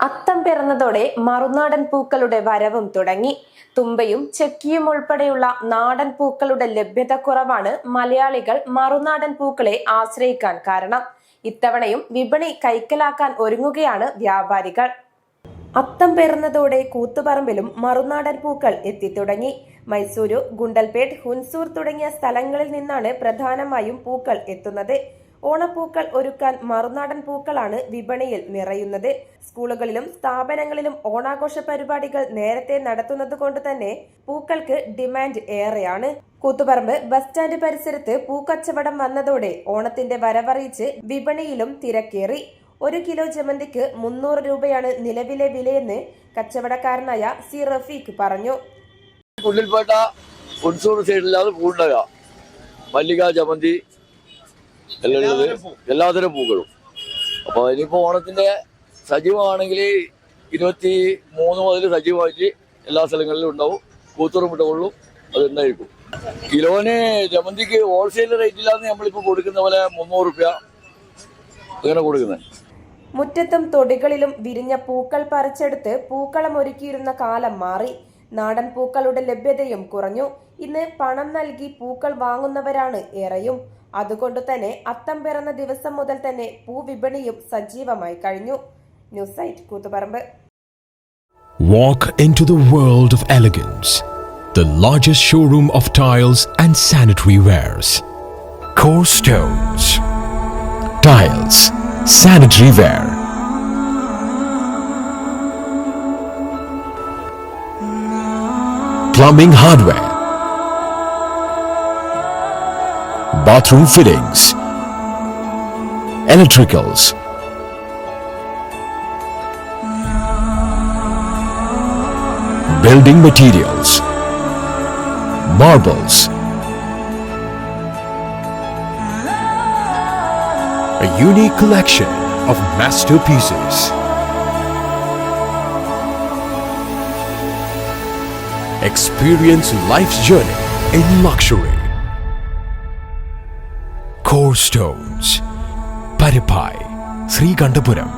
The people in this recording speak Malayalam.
അത്തം പിറന്നതോടെ മറുനാടൻ പൂക്കളുടെ വരവും തുടങ്ങി. തുമ്പയും ചെക്കിയും ഉൾപ്പെടെയുള്ള നാടൻ പൂക്കളുടെ ലഭ്യത കുറവാണ് മലയാളികൾ മറുനാടൻ പൂക്കളെ ആശ്രയിക്കാൻ കാരണം. ഇത്തവണയും വിപണി കൈക്കലാക്കാൻ ഒരുങ്ങുകയാണ് വ്യാപാരികൾ. അത്തം പിറന്നതോടെ കൂത്തുപറമ്പിലും മറുനാടൻ പൂക്കൾ എത്തിത്തുടങ്ങി. മൈസൂരു, ഗുണ്ടൽപേട്ട്, ഹുൻസൂർ തുടങ്ങിയ സ്ഥലങ്ങളിൽ നിന്നാണ് പ്രധാനമായും പൂക്കൾ എത്തുന്നത്. ഓണപ്പൂക്കൾ ഒരുക്കാൻ മറുനാടൻ പൂക്കളാണ് വിപണിയിൽ നിറയുന്നത്. സ്കൂളുകളിലും സ്ഥാപനങ്ങളിലും ഓണാഘോഷ പരിപാടികൾ നേരത്തെ നടത്തുന്നത് കൊണ്ട് തന്നെ പൂക്കൾക്ക് ഡിമാൻഡ് ഏറെയാണ്. കൂത്തുപറമ്പ് ബസ് സ്റ്റാൻഡ് പരിസരത്ത് പൂക്കച്ചവടം വന്നതോടെ ഓണത്തിന്റെ വരവറിയിച്ച് വിപണിയിലും തിരക്കേറി. 1 കിലോ ജമന്തിക്ക് 300 രൂപയാണ് നിലവിലെ വിലയെന്ന് കച്ചവടക്കാരനായ സി റഫീഖ് പറഞ്ഞു. കുണ്ടിൽപേട്ട ഉൻസൂർ സൈഡിലാണ് പൂണ്ടക, മല്ലിക, ജമന്തി എല്ലാത്തരം പൂക്കളും. അപ്പോൾ ഇനിയിപ്പോൾ ഓണത്തിന്റെ സജീവമാണെങ്കിൽ 23 മുതൽ സജീവമായിട്ട് എല്ലാ സ്ഥലങ്ങളിലും ഉണ്ടാവും. കൂത്തുറ മുട്ടകളിലും അത് ഉണ്ടായിരിക്കും. കിലോന് ജമന്തിക്ക് ഹോൾസെയിൽ റേറ്റിലാണ് നമ്മളിപ്പോൾ കൊടുക്കുന്ന പോലെ 300 രൂപ അങ്ങനെ കൊടുക്കുന്നത്. മുറ്റത്തും തൊടികളിലും വിരിഞ്ഞ പൂക്കൾ പറിച്ചെടുത്ത് പൂക്കളം ഒരുക്കിയിരുന്ന കാലം മാറി. നാടൻ പൂക്കളുടെ ലഭ്യതയും കുറഞ്ഞു. ഇന്ന് പണം നൽകി പൂക്കൾ വാങ്ങുന്നവരാണ് ഏറെയും. അതുകൊണ്ട് തന്നെ അത്തം പിറന്ന ദിവസം മുതൽ തന്നെ പൂവിപണിയും സജീവമായി കഴിഞ്ഞു. News site Koothuparamba. Walk into the world of elegance. The largest showroom of tiles and sanitary wares. Core Stones. Tiles, sanitary ware. Plumbing hardware. Bathroom fittings. Electricals. Building materials. Marbles. A unique collection of masterpieces. Experience life's journey in luxury. Core Stones, Paripai, Srikandapuram.